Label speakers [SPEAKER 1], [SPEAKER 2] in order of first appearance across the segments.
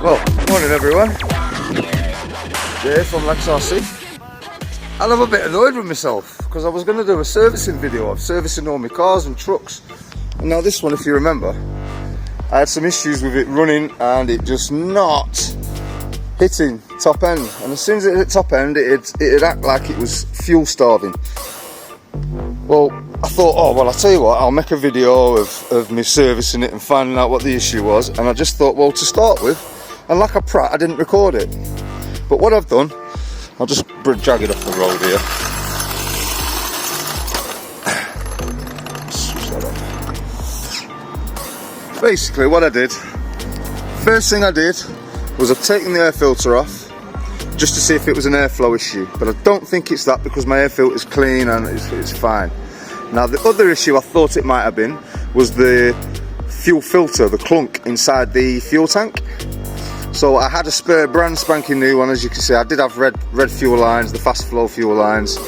[SPEAKER 1] Well, morning everyone. Dave from RC. And I'm a bit annoyed with myself because I was going to do a servicing video of servicing all my cars and trucks. And now this one, if you remember, I had some issues with it running and it just not hitting top end. And as soon as it hit top end, it'd act like it was fuel starving. Well, I thought, oh well, I'll tell you what, I'll make a video of me servicing it and finding out what the issue was. And I just thought, well, to start with, and like a prat, I didn't record it. But what I've done, I'll just drag it off the road here. Switch that off. Basically, what I did, first thing I did was I've taken the air filter off just to see if it was an airflow issue. But I don't think it's that because my air filter is clean and it's fine. Now, the other issue I thought it might have been was the fuel filter, the clunk inside the fuel tank. So I had a spare brand spanking new one, as you can see. I did have red fuel lines, the fast flow fuel lines,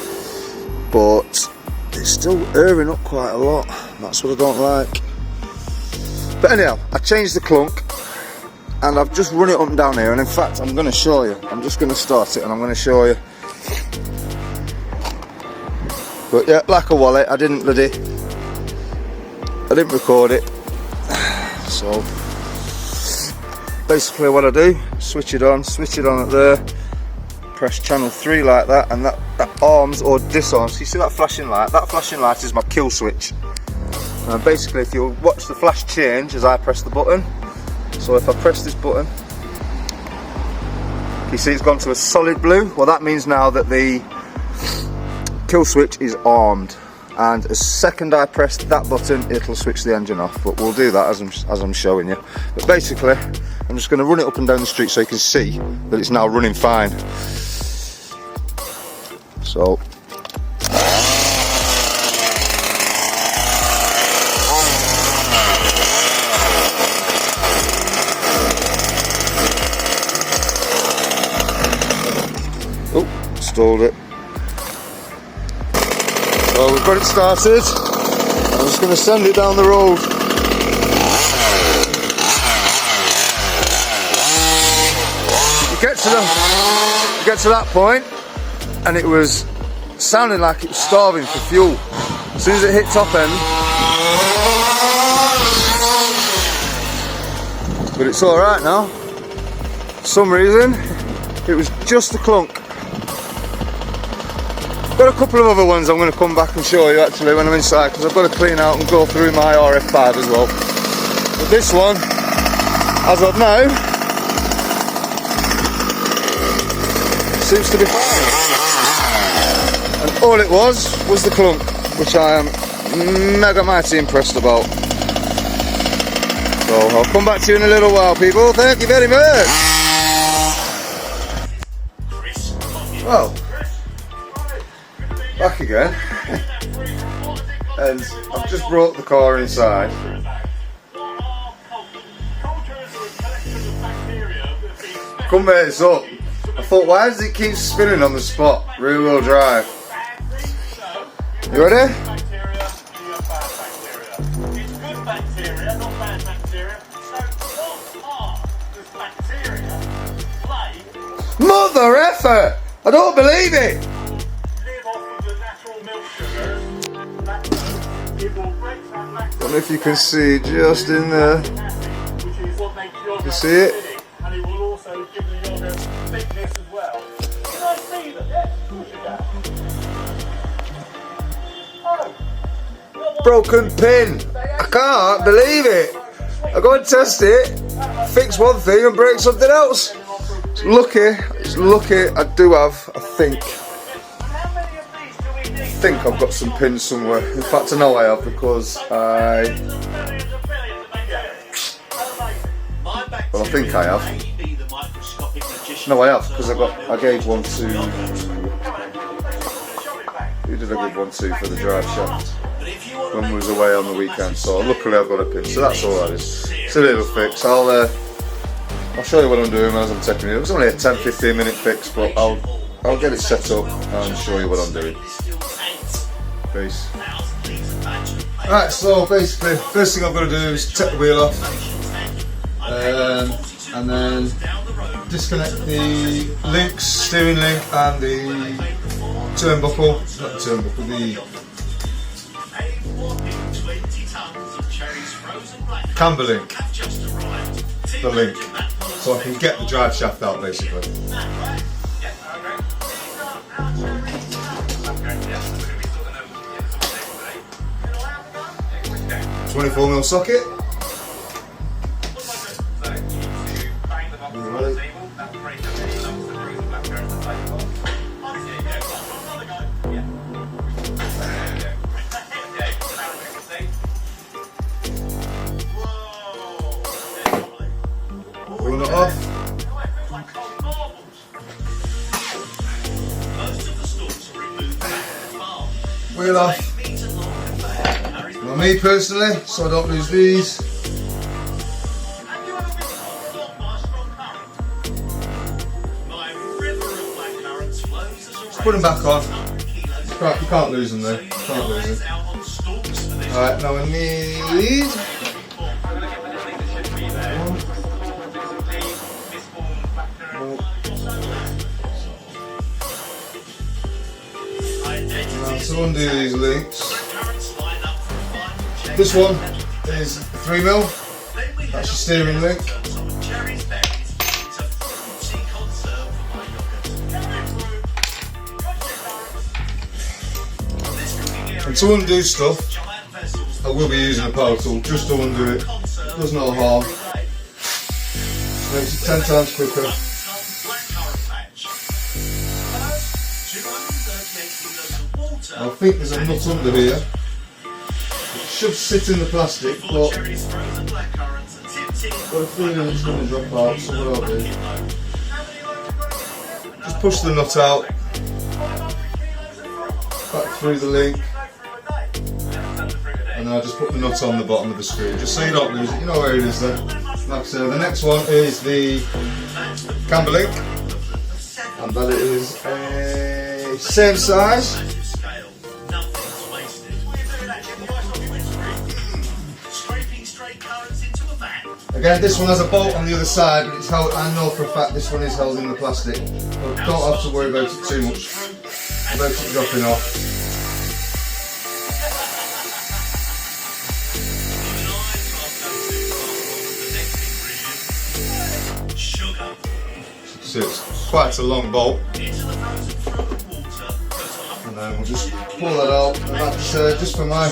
[SPEAKER 1] but it's still airing up quite a lot. That's what I don't like. But anyhow, I changed the clunk and I've just run it up and down here, and in fact I'm going to show you. I'm just going to start it and I'm going to show you. But yeah, like a wallet, I didn't record it. So basically what I do, switch it on at there, press channel 3 like that, and that arms or disarms. You see that flashing light? That flashing light is my kill switch. And basically if you watch the flash change as I press the button, so if I press this button, you see it's gone to a solid blue. Well, that means now that the kill switch is armed, and as second I press that button, it'll switch the engine off. But we'll do that as I'm showing you. But basically I'm just going to run it up and down the street so you can see that it's now running fine. So oh, stalled it. So we've got it started. I'm just going to send it down the road. Get to that point and it was sounding like it was starving for fuel. As soon as it hit top end, but it's alright now. For some reason it was just the clunk. Got a couple of other ones I'm going to come back and show you actually when I'm inside, because I've got to clean out and go through my RF5 as well. But this one, as of now, seems to be fine. And all it was the clunk, which I am mega mighty impressed about. So I'll come back to you in a little while, people. Thank you very much. Well, back again. And I've just brought the car inside. Come mate, it's up. I thought, why does it keep spinning on the spot? Rear wheel drive. You ready? Mother effer! I don't believe it! Don't know if you can see just in there. You see it?
[SPEAKER 2] And it will also give the yogurt thickness as well. Can I see that? Yes, of course you can. Oh.
[SPEAKER 1] Broken pin. I can't believe it. I go and test it, fix one thing and break something else. It's lucky I do have, I think I've got some pins somewhere. In fact I know I have, because I think I have. No, I have, because I gave one to, who did I give one to for the drive shaft when we was away on the weekend? So luckily I've got a pin, so that's all that is. It's a little fix. I'll show you what I'm doing as I'm taking it. It was only a 10-15 minute fix, but I'll get it set up and show you what I'm doing. Peace. Right, so basically, first thing I've got to do is take the wheel off, and then disconnect the links, steering link, and the turnbuckle, not the turnbuckle, the camber link, the link, so I can get the drive shaft out basically. 24mm socket. Run it off. Wheel off. Now me personally, so I don't lose these. Just put them back on. You can't lose them there. Can't lose them. Alright, now we need so undo these links. This one is 3mm, that's your steering link. And to undo stuff, I will be using a power tool just to undo it. Does no harm. Makes it 10 times quicker. I think there's a nut under here. It should sit in the plastic, but I've got a feeling it's going to drop out, so what I'll do, just push the nut out, back through the link, and I'll just put the nut on the bottom of the screw, just so you don't lose it. You know where it is there. Like I said, the next one is the camber link, and that is a same size. Again, this one has a bolt on the other side, but it's held, I know for a fact this one is held in the plastic. But don't have to worry about it too much, about it dropping off. So it's quite a long bolt. And then we'll just pull that out, and that's just for my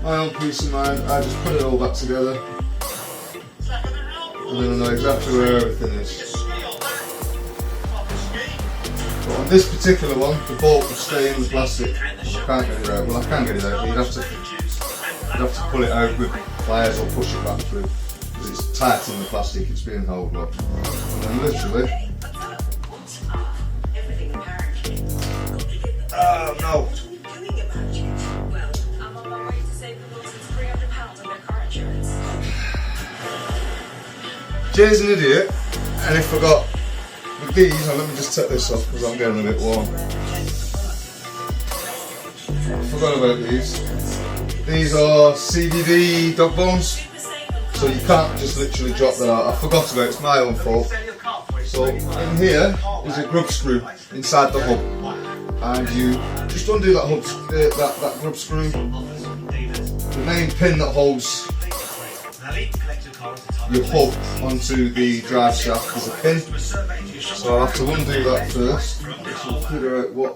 [SPEAKER 1] own peace of mind. I just put it all back together, and then I know exactly where everything is. But on this particular one, the bolt will stay in the plastic. I can't get it out. Well, I can get it out, but you'd have to pull it out with pliers or push it back through, because it's tight in the plastic. It's being held up, and then literally. Oh no! Jay's an idiot, and he forgot with these, and let me just take this off because I'm getting a bit warm. I forgot about these. These are CDD dog bones, so you can't just literally drop that out. I forgot about it, it's my own fault. So in here is a grub screw inside the hub, and you just undo that hub, that grub screw. The main pin that holds your hub onto the drive shaft is a pin, so I'll have to undo that first, which will figure out what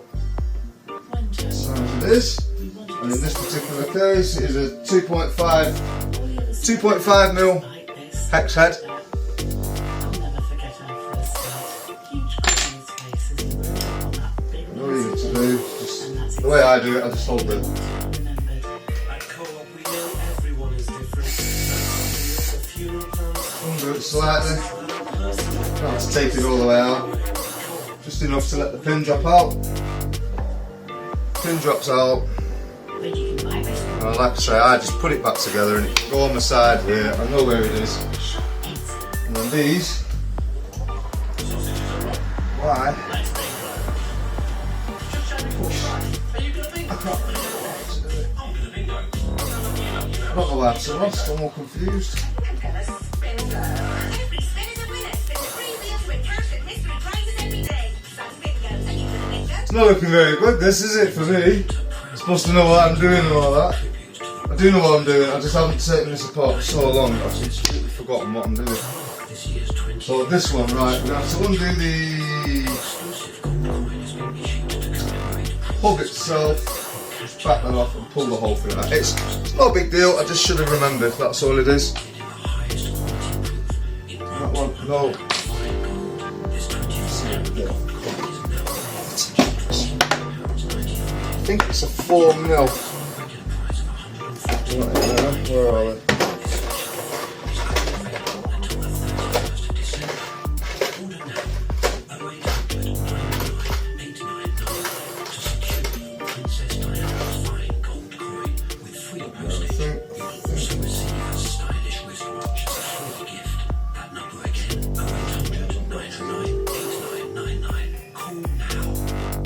[SPEAKER 1] size it is. And in this particular case, it is a 2.5mm hex head. All you need to do, just the way I do it, I just hold it. Undo it slightly, don't have to take it all the way out, just enough to let the pin drop out. Pin drops out, and like I say, I just put it back together and it can go on the side here, I know where it is. And then these, I don't know why I'm so lost, I'm all confused. It's not looking very good, this is it for me. I'm supposed to know what I'm doing and all that. I do know what I'm doing, I just haven't taken this apart for so long, I've completely forgotten what I'm doing. So this one, right, we're going to have to undo the hub itself, back that off and pull the whole thing out. It's no big deal, I just should have remembered, that's all it is. That one, no. I think it's a 4mm. Where are they?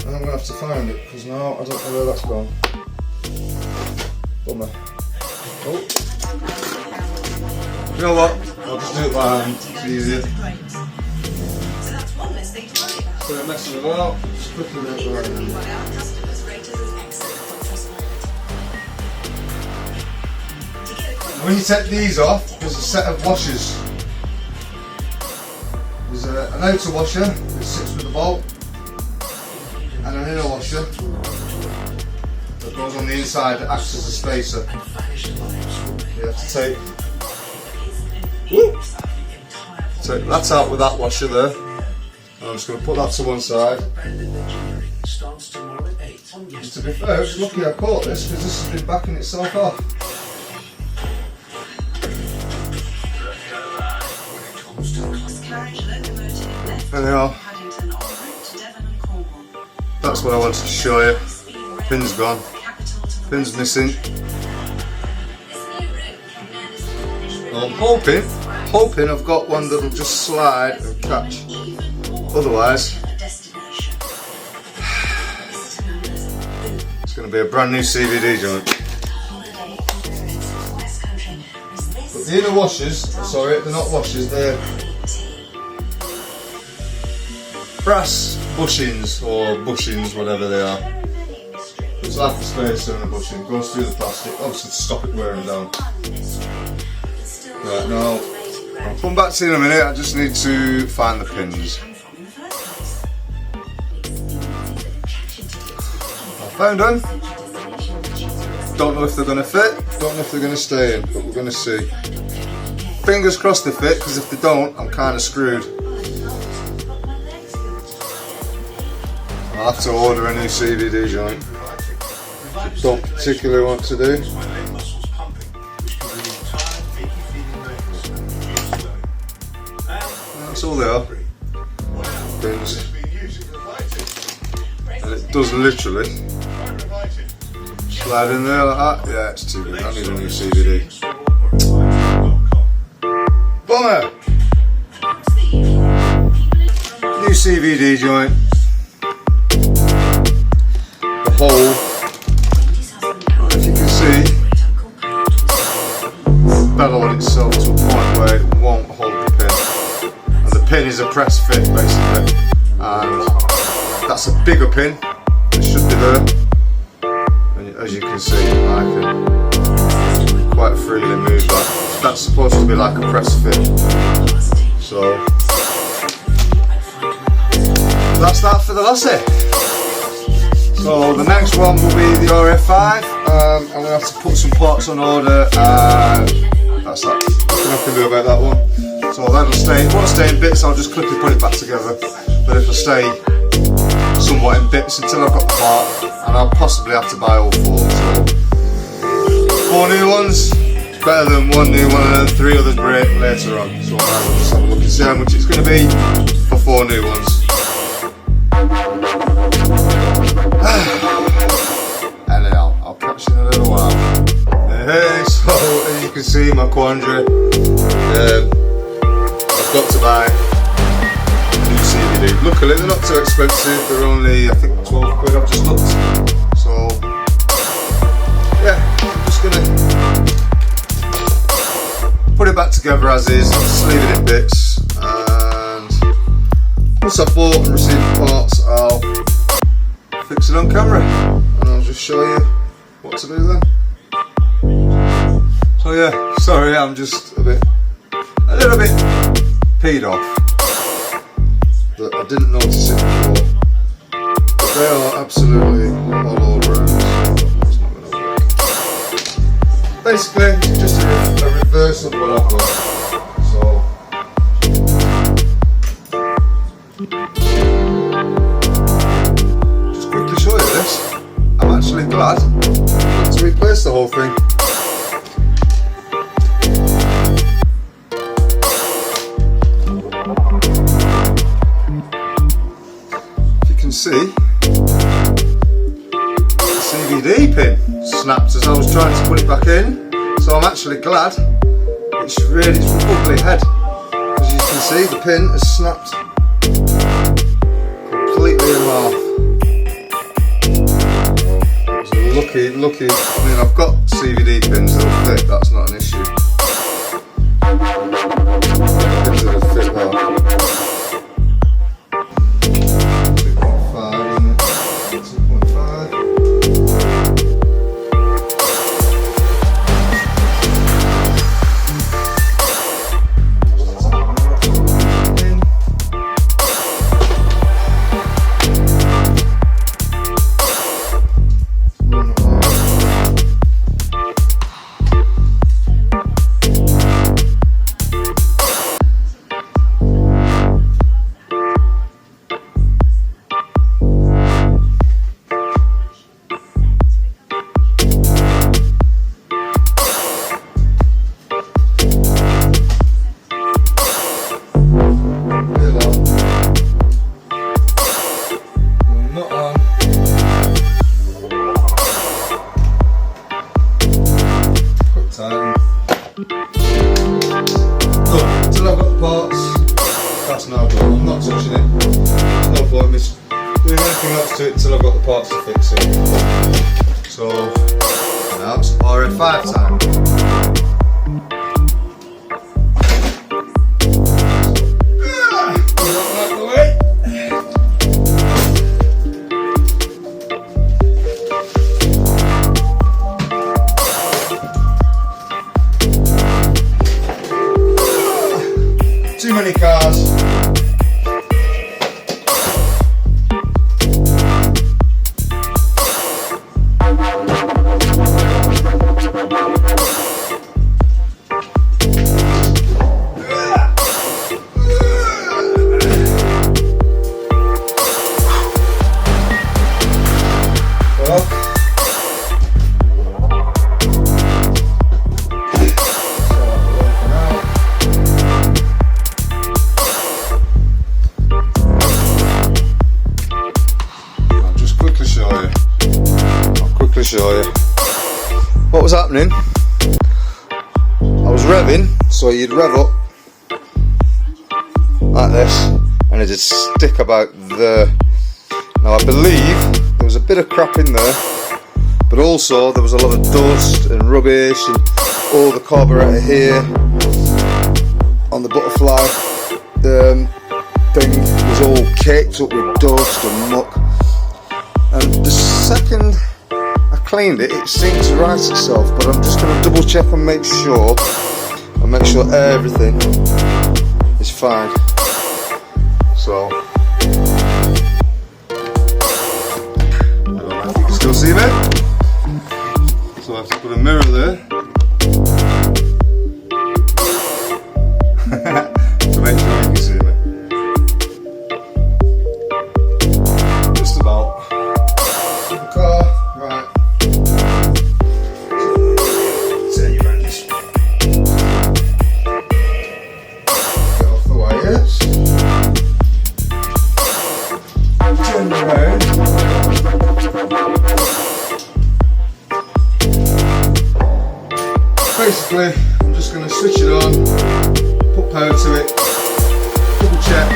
[SPEAKER 1] I'm gonna have to find it because now I don't know where that's gone. Bummer. Oh. You know what? I'll just do it by hand. It's easier. So I'm messing it about. Just quickly do it by hand. When you take these off, there's a set of washers. There's an outer washer that sits with the bolt, and an inner washer that goes on the inside that acts as a spacer. You have to take that out with that washer there. I'm just going to put that to one side. Just to be fair, I was lucky I caught this because this has been backing itself off. There they are. That's what I wanted to show you. Pin's gone. Pin's missing. I'm hoping I've got one that'll just slide and catch. Otherwise, it's going to be a brand new CVD joint. But the inner washers, sorry, they're not washers, they're brass bushings or bushings, whatever they are. It's like a spacer and a bushing, goes through the plastic, obviously to stop it wearing down. Right, now, I'll come back to you in a minute, I just need to find the pins. I found them. Don't know if they're going to fit, don't know if they're going to stay in, but we're going to see. Fingers crossed they fit, because if they don't, I'm kind of screwed. I'll have to order a new CVD joint. Don't particularly want to do. That's all they are. Pins. And it does literally slide in there like that. Yeah, it's too good. I need a new CVD. Bummer! New CVD joint. The hole, if you can see, bellowed itself to a point where it won't hold the pin. And the pin is a press fit basically. And that's a bigger pin. It should be there. And as you can see, I can quite freely move that. That's supposed to be like a press fit. So that's that for the Losi. So the next one will be the RF5. I'm going to have to put some parts on order. That's that. Nothing I can do about that one. So that'll stay. It won't stay in bits. I'll just quickly put it back together. But it'll stay somewhat in bits until I've got the part, and I'll possibly have to buy all four. So 4 new ones. Better than 1 new one and then 3 others break later on. So I'll just have a look and see how much it's going to be for 4 new ones. Anyhow, I'll catch you in a little while. Hey, so as you can see, my quandary. I've got to buy a new CVD. Luckily, they're not too expensive. They're only, I think, 12 quid. I've just looked. So yeah, I'm just gonna together as is, I'll just leave it in bits, and once I've bought and received parts, I'll fix it on camera and I'll just show you what to do then. So yeah, sorry, I'm just a little bit peed off that I didn't notice it before, but they are absolutely all over around, so it's not going to work. Basically, it's just a reverse of what I've got. So just quickly show you this. I'm actually glad not to replace the whole thing. See, the CVD pin snapped as I was trying to put it back in, so I'm actually glad it's reared its ugly head. As you can see, the pin has snapped completely in half. It's lucky, I mean, I've got CVD pins that'll fit, that's not an issue. Pins that'll fit well. I'm not touching it. There's no point in me doing anything else to it until I've got the parts to fix it. So now it's RF5 time. Too many cars. Show you what was happening. I was revving, so you'd rev up like this and it'd stick about there. Now I believe there was a bit of crap in there, but also there was a lot of dust and rubbish, and all the carburetor here on the butterfly thing was all caked up with dust and muck, and the second cleaned it, it seemed to right itself, but I'm just going to double check and make sure everything is fine. So I don't know if you can still see me, so I have to put a mirror there to make sure you can see me. Just about. The car, right. Basically, I'm just going to switch it on, put power to it, double check,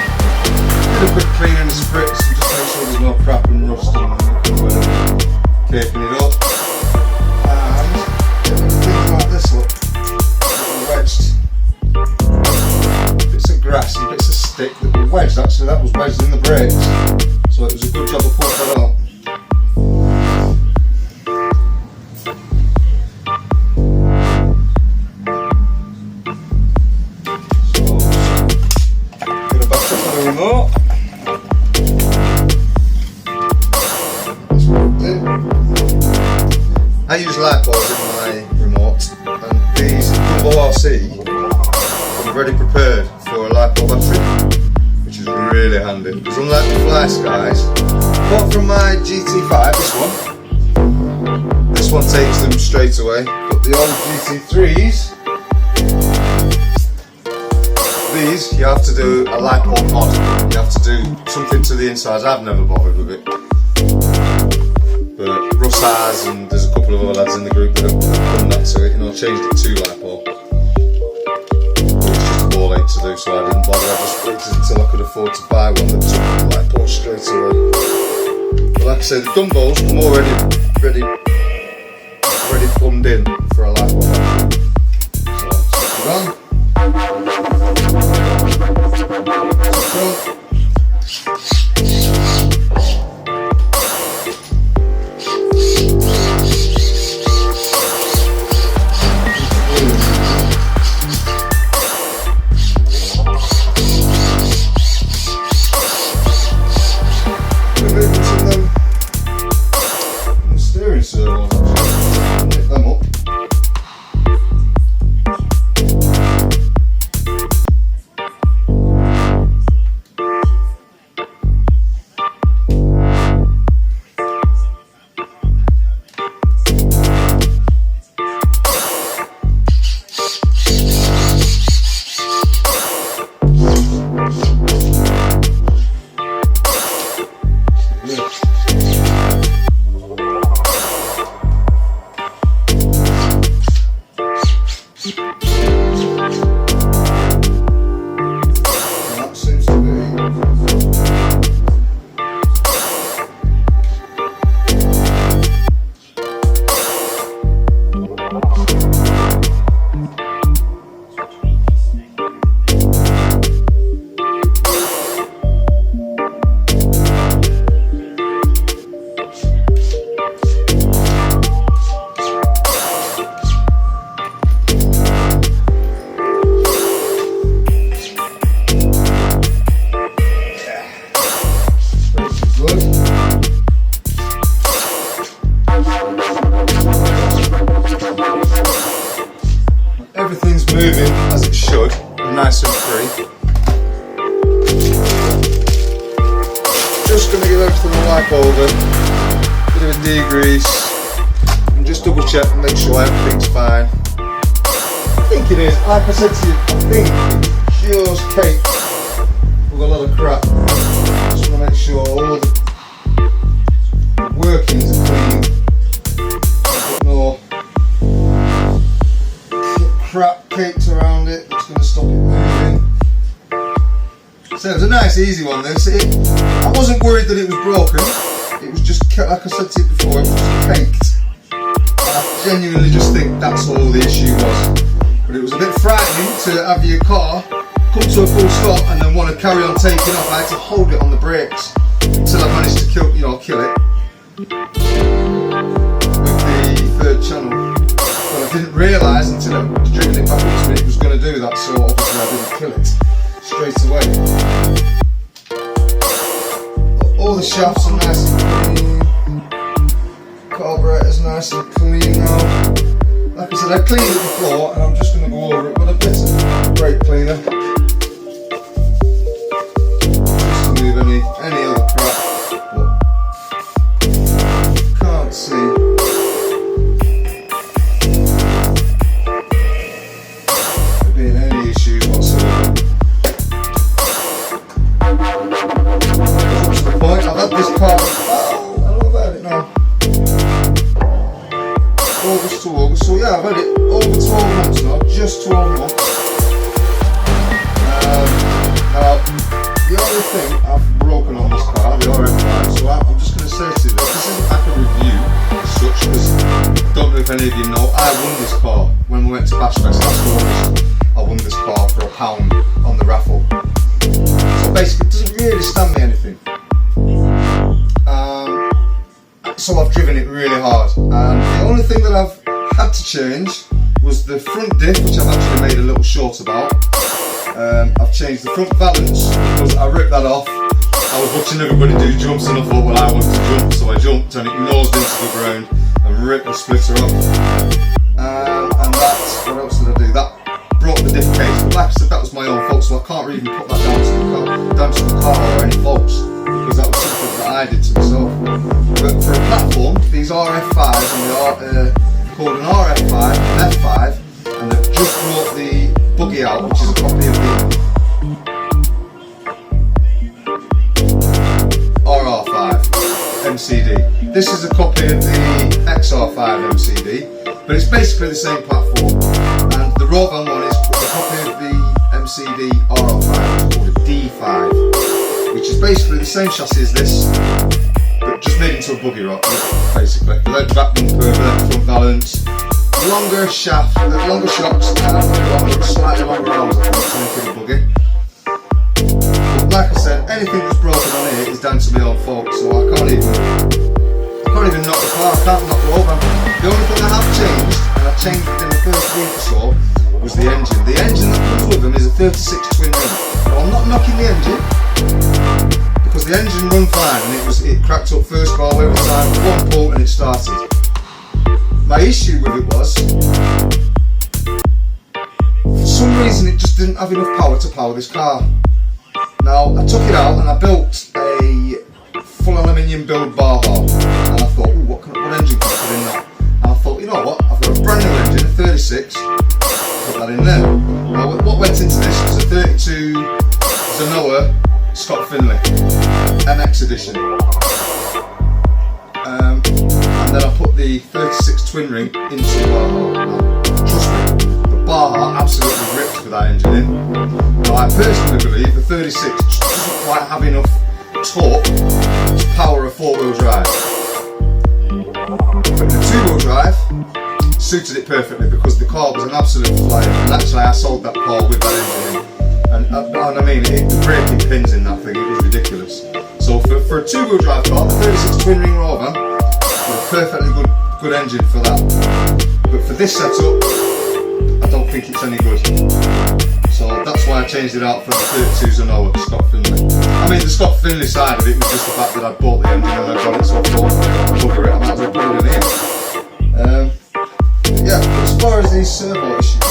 [SPEAKER 1] do a quick clean and spritz, and just make sure there's no crap and rust and whatever, caking it up. And things like this look, a little wedged. wedged, actually that was wedged in the brakes, so it was a good job of pulling that out. Remote. I use light bulbs in my remote, and these Dumbo RC are ready prepared for a light bulb battery, which is really handy. Because unlike the Fly Skies, apart from my GT5, this one takes them straight away, but the old GT3s, these, you have to do a light bulb mod. You have to do something to the insides. I've never bothered with it, but Russ has, and there's a couple of other lads in the group that have done that to it. You know, changed it to light bulb. But it's just a ball ache to do, so I didn't bother. I just waited until I could afford to buy one that took the light bulb straight away. But like I said, the Dumbos come already ready plumbed in for a light bulb battery. So stick it on. Steering servos, lift them up. Everything's moving as it should, nice and free. Just going to give everything a wipe over, bit of a degrease, and just double check and make sure everything's fine. I think it is, like I said to you, I think it's just caked with a lot of crap. Just want to make sure all the workings are clean. I've got no crap caked around it that's going to stop it moving. So it was a nice easy one this. I wasn't worried that it was broken, it was just, like I said to you before, it was just caked. I genuinely just think that's all the issue was. But it was a bit frightening to have your car come to a full stop and then want to carry on taking off. I had to hold it on the brakes until I managed to kill it with the third channel. But I didn't realise until I was driven it back up to me it was going to do that, so obviously I didn't kill it straight away. All the shafts are nice and clean, carburetor's nice and clean now. Like I said, I cleaned it before and I'm just going to go over it with a bit of brake cleaner just to move any other crap, but can't see there being any issues whatsoever. Up to the point, I've had this car, I know about it now, August to August, so yeah, I've had it over 12 months now, just 12 months. Now, the only thing I've broken on this car, the RF5, so I'm just going to say to you that this isn't like a review as such, because I don't know if any of you know, I won this car when we went to Bashfest last August. I won this car for £1 on the raffle. So basically doesn't really stand me anything. So I've driven it really hard, and the only thing that I've had to change was the front diff, which I've actually made a little short about. I've changed the front balance because I ripped that off. I was watching everybody do jumps and I thought, well, I want to jump, so I jumped and it nosed into the ground and ripped the splitter off. And that's, what else did I do? That broke the diff case, but like I said, that was my own fault, so I can't even put that down to the car or any faults, because that was something that I did to myself. But for a platform, these RF5s, and they are called an RF5, an F5, and they've just brought the buggy out, which is a copy of the RR5 MCD. This is a copy of the XR5 MCD, but it's basically the same platform. And the Rovan one is a copy of the MCD RR5, it's called a D5, which is basically the same chassis as this, but just made into a buggy rock, basically. Lead back bumper, lead front balance, longer shaft, longer shocks, and slightly longer arms, I think, to make it a buggy. But like I said, anything that's broken on here is down to my own fault, so I can't even knock the car, I can't knock the Rovan. The only thing I have changed, and I changed within the first week or so, was the engine. The engine that comes with them is a 36 twin ring. Now I'm not knocking the engine, because the engine run fine, and it cracked up first bar every time, one pull and it started. My issue with it was, for some reason it just didn't have enough power to power this car. Now I took it out and I built a full aluminium build bar harp, and I thought, ooh, what engine can I put in that? And I thought, you know what, I've got a brand new engine, a 36, put that in there. Now what went into this was a 32 Zenoa Scott Finley MX edition, and then I put the 36 twin ring into the bar harp. Trust me, the bar harp absolutely ripped with that engine in. Now I personally believe the 36 just doesn't quite have enough torque to power a 4-wheel drive. But the 2-wheel drive suited it perfectly, because the car was an absolute flyer, and actually I sold that car with that engine in. And I mean, the braking pins in that thing, it was ridiculous. So for a 2-wheel drive car, the 36 twin ring Rovan was a perfectly good engine for that. But for this setup, I don't think it's any good. So that's why I changed it out for the 32 Zenoa Scott Finley. I mean, the Scott Finley side of it was just the fact that I bought the engine and I got it, so I thought, bugger it, I might as well put it in here. But yeah, as far as these servo issues go,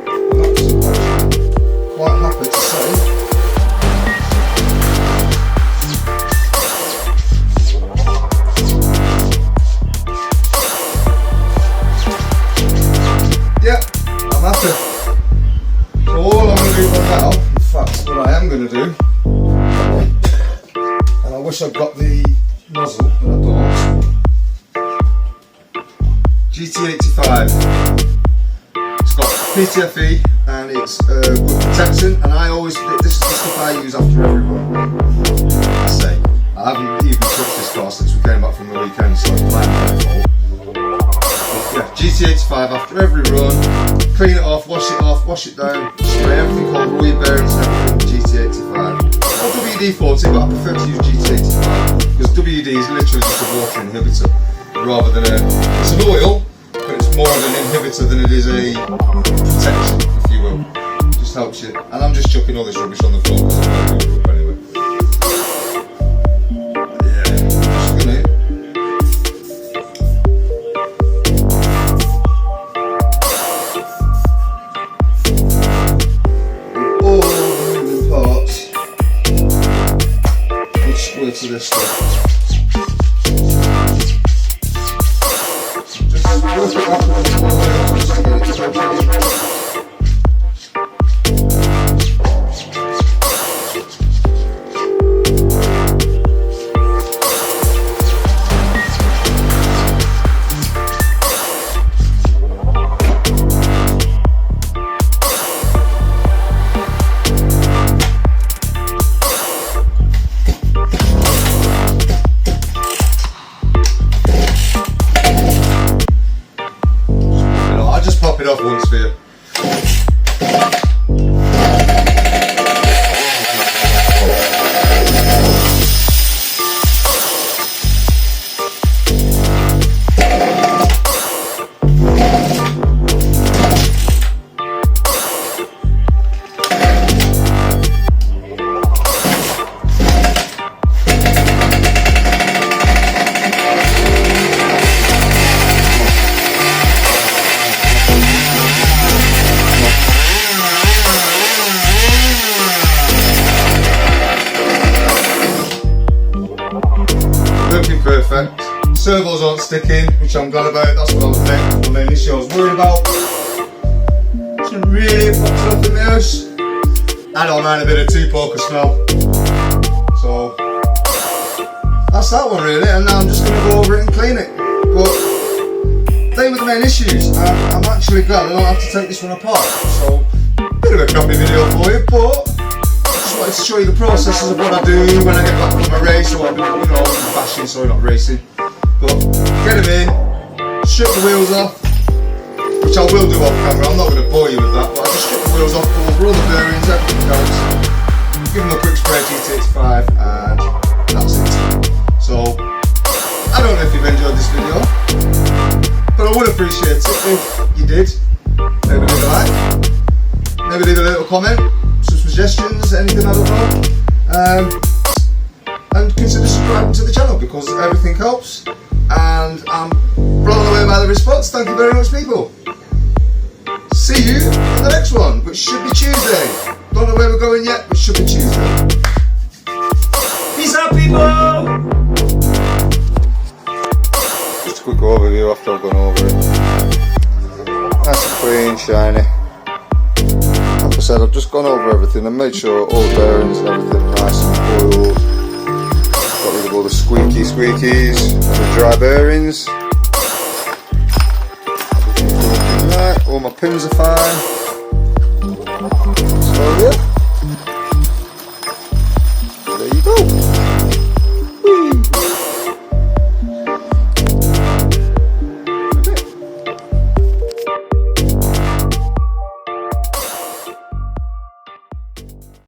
[SPEAKER 1] I'm quite happy to say yeah, I'm happy. So all I'm going to do now, in fact what I am going to do, and I wish I'd got the nozzle, but I don't. GT85, it's got PTFE and it's wood protection, and this is the stuff I use after every run. I say, I haven't even touched this car since we came back from the weekend, so it's my fault. Yeah, GT85 after every run, clean it off, wash it down, spray everything called Roy bearings and everything with GT85. Or WD-40, but I prefer to use GT85 because WD is literally just a water inhibitor rather than it's an oil, but it's more of an inhibitor than it is a protection, if you will. It just helps you. And I'm just chucking all this rubbish on the floor because I'm going to do it up anyway. To this stuff. Just work it backwards and forwards just to get it sorted. sticking, which I'm glad about. That's what I was the main issue I was worried about. Shouldn't really pop it up in the house. I don't mind a bit of tea poker smell. So that's that one really, and now I'm just going to go over it and clean it. But they were the main issues. I'm actually glad I don't have to take this one apart. So bit of a crappy video for you, but I just wanted to show you the processes of what I do when I get back from a race, or you know, bashing, sorry, not racing. But get them in, strip the wheels off, which I will do off camera. I'm not going to bore you with that, but I just strip the wheels off, pull over all the bearings, everything else, give them a quick spray GT85, and that's it. So I don't know if you've enjoyed this video, but I would appreciate it if you did. Maybe leave a like, maybe leave a little comment, some suggestions, anything, I don't know. And consider subscribing to the channel because everything helps, and I'm blown away by the response. Thank you very much, people. See you in the next one, which should be Tuesday. Don't know where we're going yet, but should be Tuesday.
[SPEAKER 2] Peace out, people!
[SPEAKER 1] Just a quick overview after I've gone over it. Nice and clean, shiny. Like I said, I've just gone over everything and made sure all the bearings and everything nice and oiled. Got rid of all the squeakies and the dry bearings. Everything's looking right, all my pins are fine. So yeah.